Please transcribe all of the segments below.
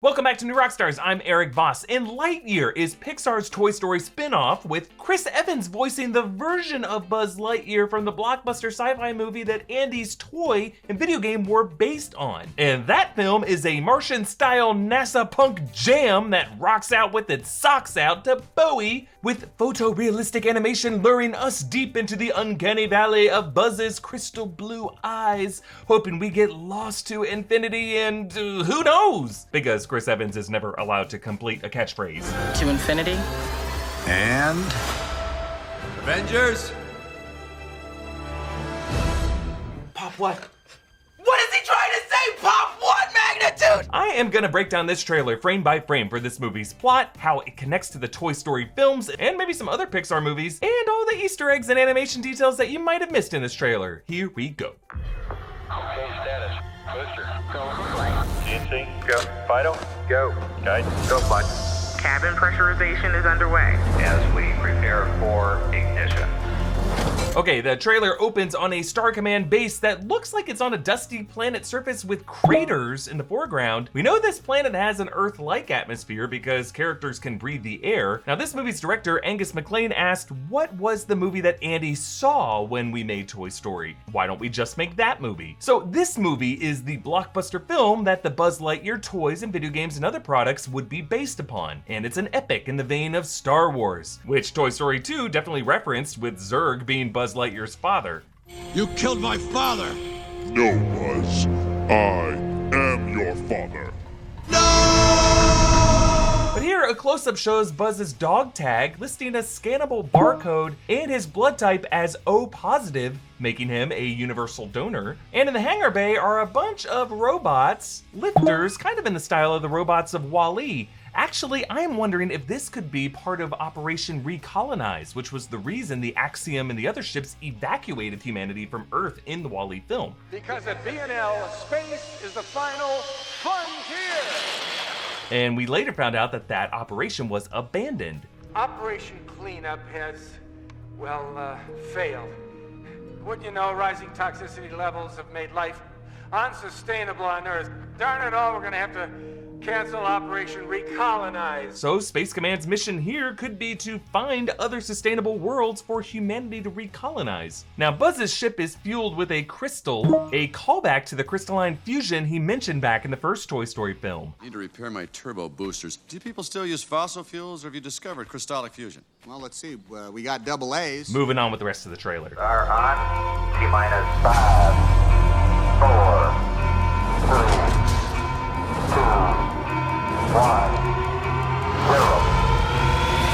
Welcome back to New Rockstars. I'm Erik Voss, and Lightyear is Pixar's Toy Story spin-off with Chris Evans voicing the version of Buzz Lightyear from the blockbuster sci-fi movie that Andy's toy and video game were based on. And that film is a Martian-style NASA punk jam that rocks out with its socks out to Bowie, with photorealistic animation luring us deep into the uncanny valley of Buzz's crystal blue eyes, hoping we get lost to infinity and who knows? Because Chris Evans is never allowed to complete a catchphrase. To infinity. And Avengers. Pop what? What is he trying to say? Pop what magnitude? I am gonna break down this trailer frame by frame for this movie's plot, how it connects to the Toy Story films, and maybe some other Pixar movies, and all the Easter eggs and animation details that you might have missed in this trailer. Here we go. Okay, status. Booster, go. GNC, go. Vital, go. Guidance, go, bud. Cabin pressurization is underway. As we prepare for ignition. Okay, the trailer opens on a Star Command base that looks like it's on a dusty planet surface with craters in the foreground. We know this planet has an Earth-like atmosphere because characters can breathe the air. Now, this movie's director, Angus MacLean, asked, what was the movie that Andy saw when we made Toy Story? Why don't we just make that movie? So this movie is the blockbuster film that the Buzz Lightyear toys and video games and other products would be based upon. And it's an epic in the vein of Star Wars, which Toy Story 2 definitely referenced, with Zurg being Buzz Lightyear's father. You killed my father. No, Buzz. I am your father. But here, a close-up shows Buzz's dog tag, listing a scannable barcode and his blood type as O positive, making him a universal donor. And in the hangar bay are a bunch of robots, lifters, kind of in the style of the robots of WALL-E. Actually, I am wondering if this could be part of Operation Recolonize, which was the reason the Axiom and the other ships evacuated humanity from Earth in the WALL-E film. Because at B&L, space is the final frontier. And we later found out that that operation was abandoned. Operation Cleanup has, well, failed. Wouldn't you know, rising toxicity levels have made life unsustainable on Earth. Darn it all, we're gonna have to cancel Operation Recolonize. So Space Command's mission here could be to find other sustainable worlds for humanity to recolonize. Now, Buzz's ship is fueled with a crystal, a callback to the crystalline fusion he mentioned back in the first Toy Story film. Need to repair my turbo boosters. Do people still use fossil fuels, or have you discovered crystallic fusion? Well, let's see. We got double A's. Moving on with the rest of the trailer. Are on. T-minus 5, 4, 3, 2, 1, 0.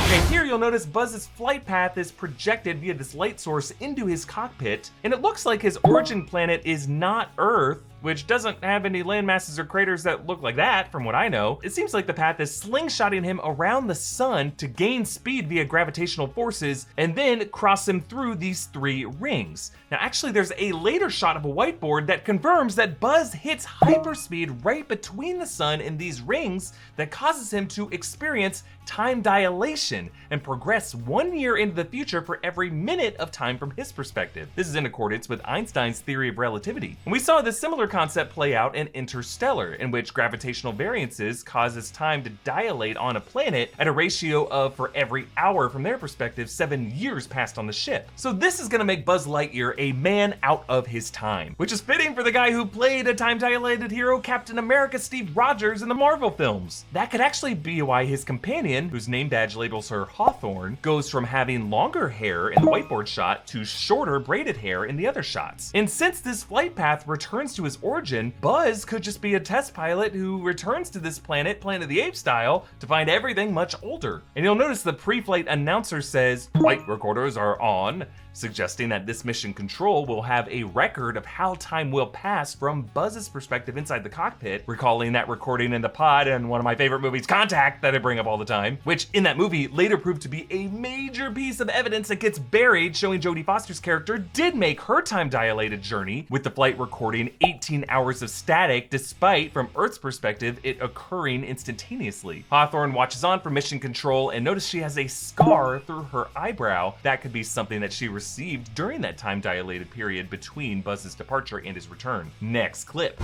Okay, here you'll notice Buzz's flight path is projected via this light source into his cockpit, and it looks like his origin planet is not Earth, which doesn't have any landmasses or craters that look like that, from what I know. It seems like the path is slingshotting him around the sun to gain speed via gravitational forces, and then cross him through these 3 rings. Now, actually, there's a later shot of a whiteboard that confirms that Buzz hits hyperspeed right between the sun and these rings that causes him to experience time dilation and progress 1 year into the future for every minute of time from his perspective. This is in accordance with Einstein's theory of relativity. And we saw this similar concept play out in Interstellar, in which gravitational variances causes time to dilate on a planet at a ratio of, for every hour from their perspective, 7 years passed on the ship. So this is gonna make Buzz Lightyear a man out of his time, which is fitting for the guy who played a time-dilated hero, Captain America Steve Rogers, in the Marvel films. That could actually be why his companion, whose name badge labels her Hawthorne, goes from having longer hair in the whiteboard shot to shorter braided hair in the other shots. And since this flight path returns to his origin, Buzz could just be a test pilot who returns to this planet, Planet of the Apes style, to find everything much older. And you'll notice the pre-flight announcer says, "Flight recorders are on," suggesting that this mission control will have a record of how time will pass from Buzz's perspective inside the cockpit, recalling that recording in the pod in one of my favorite movies, Contact, that I bring up all the time, which in that movie later proved to be a major piece of evidence that gets buried, showing Jodie Foster's character did make her time-dilated journey, with the flight recording 18 hours of static, despite, from Earth's perspective, it occurring instantaneously. Hawthorne watches on from mission control and notice she has a scar through her eyebrow. That could be something that she received during that time-dilated period between Buzz's departure and his return. Next clip.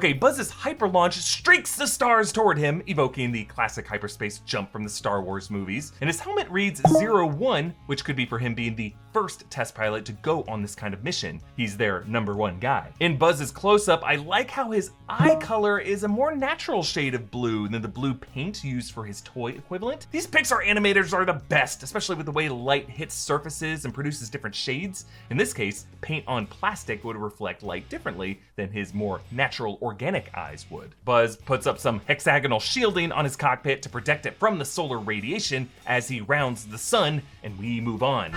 Okay, Buzz's hyperlaunch streaks the stars toward him, evoking the classic hyperspace jump from the Star Wars movies. And his helmet reads 01, which could be for him being the first test pilot to go on this kind of mission. He's their #1 guy. In Buzz's close-up, I like how his eye color is a more natural shade of blue than the blue paint used for his toy equivalent. These Pixar animators are the best, especially with the way light hits surfaces and produces different shades. In this case, paint on plastic would reflect light differently than his more natural organic eyes would. Buzz puts up some hexagonal shielding on his cockpit to protect it from the solar radiation as he rounds the sun, and we move on.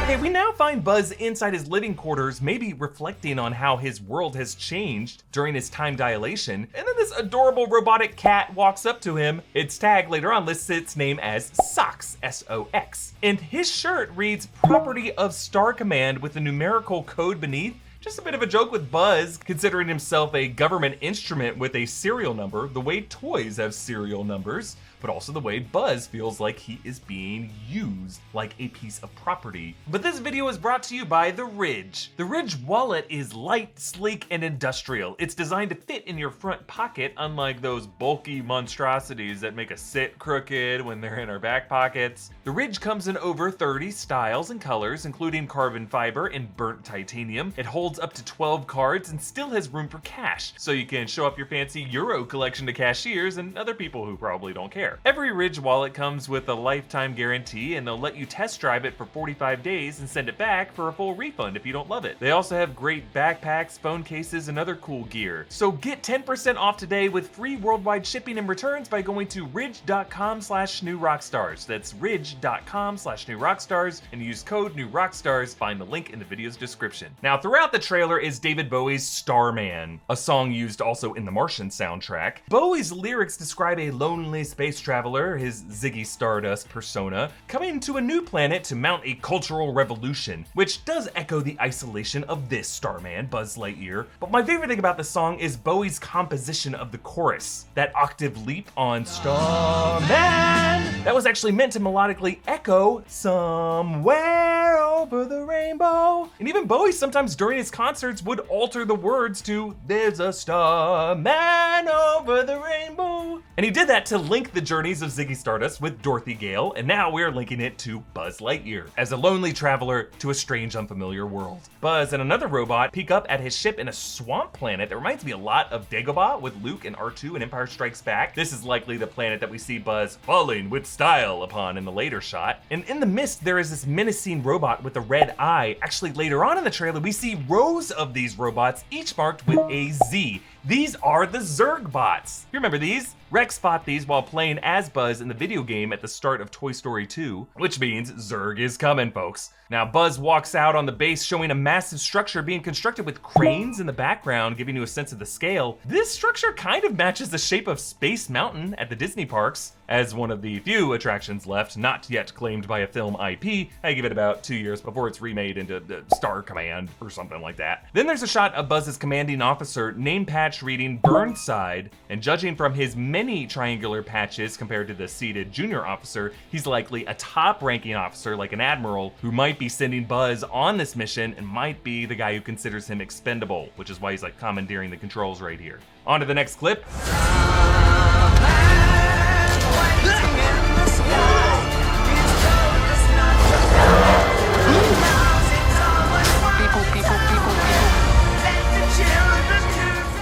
Okay, we now find Buzz inside his living quarters, maybe reflecting on how his world has changed during his time dilation, and then this adorable robotic cat walks up to him. Its tag later on lists its name as Sox, S-O-X, and his shirt reads Property of Star Command with a numerical code beneath. Just a bit of a joke with Buzz, considering himself a government instrument with a serial number, the way toys have serial numbers, but also the way Buzz feels like he is being used like a piece of property. But this video is brought to you by the Ridge. The Ridge wallet is light, sleek, and industrial. It's designed to fit in your front pocket, unlike those bulky monstrosities that make us sit crooked when they're in our back pockets. The Ridge comes in over 30 styles and colors, including carbon fiber and burnt titanium. It holds up to 12 cards and still has room for cash, so you can show off your fancy Euro collection to cashiers and other people who probably don't care. Every Ridge wallet comes with a lifetime guarantee, and they'll let you test drive it for 45 days and send it back for a full refund if you don't love it. They also have great backpacks, phone cases, and other cool gear. So get 10% off today with free worldwide shipping and returns by going to ridge.com/newrockstars. That's ridge.com/newrockstars and use code newrockstars. Find the link in the video's description. Now, throughout the trailer is David Bowie's Starman, a song used also in the Martian soundtrack. Bowie's lyrics describe a lonely space traveler, his Ziggy Stardust persona, coming to a new planet to mount a cultural revolution, which does echo the isolation of this Starman, Buzz Lightyear. But my favorite thing about the song is Bowie's composition of the chorus, that octave leap on Starman. That was actually meant to melodically echo somewhere over the rainbow. And even Bowie sometimes during his concerts would alter the words to "There's a starman over the rainbow." And he did that to link the journeys of Ziggy Stardust with Dorothy Gale, and now we're linking it to Buzz Lightyear as a lonely traveler to a strange, unfamiliar world. Buzz and another robot peek up at his ship in a swamp planet that reminds me a lot of Dagobah with Luke and R2 in Empire Strikes Back. This is likely the planet that we see Buzz falling with style upon in the later shot. And in the mist, there is this menacing robot with a red eye. Actually, later on in the trailer, we see rows of these robots, each marked with a Z. These are the Zurg bots. You remember these? Rex fought these while playing as Buzz in the video game at the start of Toy Story 2, which means Zurg is coming, folks. Now, Buzz walks out on the base showing a massive structure being constructed with cranes in the background, giving you a sense of the scale. This structure kind of matches the shape of Space Mountain at the Disney parks. As one of the few attractions left not yet claimed by a film IP, I give it about 2 years before it's remade into Star Command or something like that. Then there's a shot of Buzz's commanding officer, name patch reading Burnside, and judging from his many triangular patches compared to the seated junior officer, he's likely a top-ranking officer like an admiral who might be sending Buzz on this mission and might be the guy who considers him expendable, which is why he's like commandeering the controls right here. On to the next clip.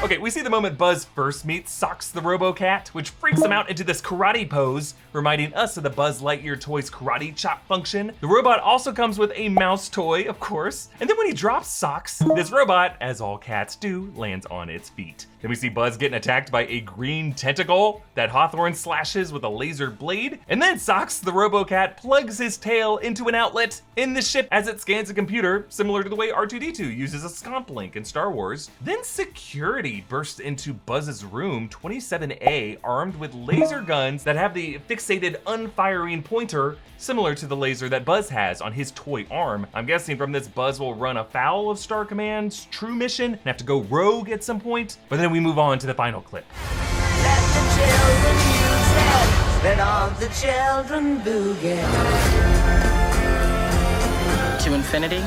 Okay, we see the moment Buzz first meets Sox the Robocat, which freaks him out into this karate pose, reminding us of the Buzz Lightyear toy's karate chop function. The robot also comes with a mouse toy, of course, and then when he drops Sox, this robot, as all cats do, lands on its feet. Then we see Buzz getting attacked by a green tentacle that Hawthorne slashes with a laser blade, and then Sox the Robocat plugs his tail into an outlet in the ship as it scans a computer, similar to the way R2-D2 uses a scomp link in Star Wars. Then security bursts into Buzz's room, 27A, armed with laser guns that have the fixated unfiring pointer, similar to the laser that Buzz has on his toy arm. I'm guessing from this Buzz will run afoul of Star Command's true mission and have to go rogue at some point, but then we move on to the final clip. the children use it. Let all the children boogie. To infinity?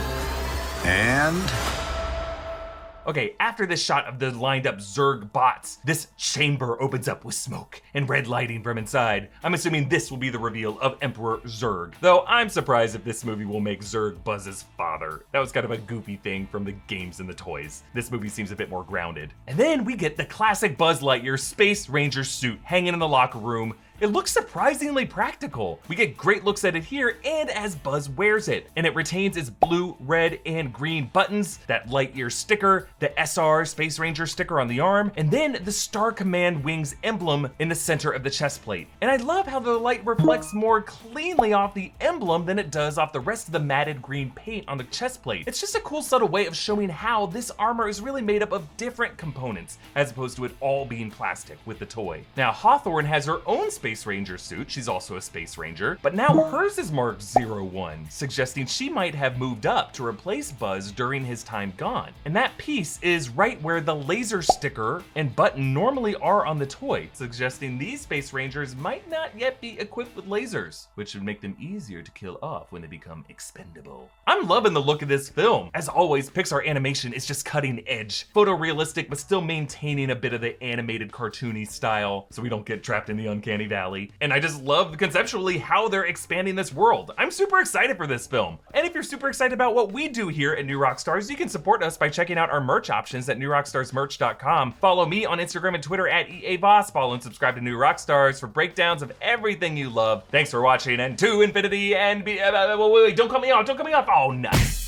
And Okay, after this shot of the lined up Zurg bots, this chamber opens up with smoke and red lighting from inside. I'm assuming this will be the reveal of Emperor Zurg, though I'm surprised if this movie will make Zurg Buzz's father. That was kind of a goofy thing from the games and the toys. This movie seems a bit more grounded. And then we get the classic Buzz Lightyear Space Ranger suit hanging in the locker room. It looks surprisingly practical. We get great looks at it here and as Buzz wears it. And it retains its blue, red, and green buttons, that Lightyear sticker, the SR Space Ranger sticker on the arm, and then the Star Command Wings emblem in the center of the chest plate. And I love how the light reflects more cleanly off the emblem than it does off the rest of the matted green paint on the chest plate. It's just a cool subtle way of showing how this armor is really made up of different components, as opposed to it all being plastic with the toy. Now, Hawthorne has her own Space Ranger suit. She's also a Space Ranger, but now hers is marked 01, suggesting she might have moved up to replace Buzz during his time gone. And that piece is right where the laser sticker and button normally are on the toy, suggesting these Space Rangers might not yet be equipped with lasers, which would make them easier to kill off when they become expendable. I'm loving the look of this film. As always, Pixar animation is just cutting edge, photorealistic, but still maintaining a bit of the animated cartoony style, so we don't get trapped in the uncanny valley. And I just love conceptually how they're expanding this world. I'm super excited for this film. And if you're super excited about what we do here at New Rockstars, you can support us by checking out our merch options at newrockstarsmerch.com. Follow me on Instagram and Twitter at EA Voss. Follow and subscribe to New Rockstars for breakdowns of everything you love. Thanks for watching, and to infinity and wait, don't cut me off, don't cut me off. Oh, nice.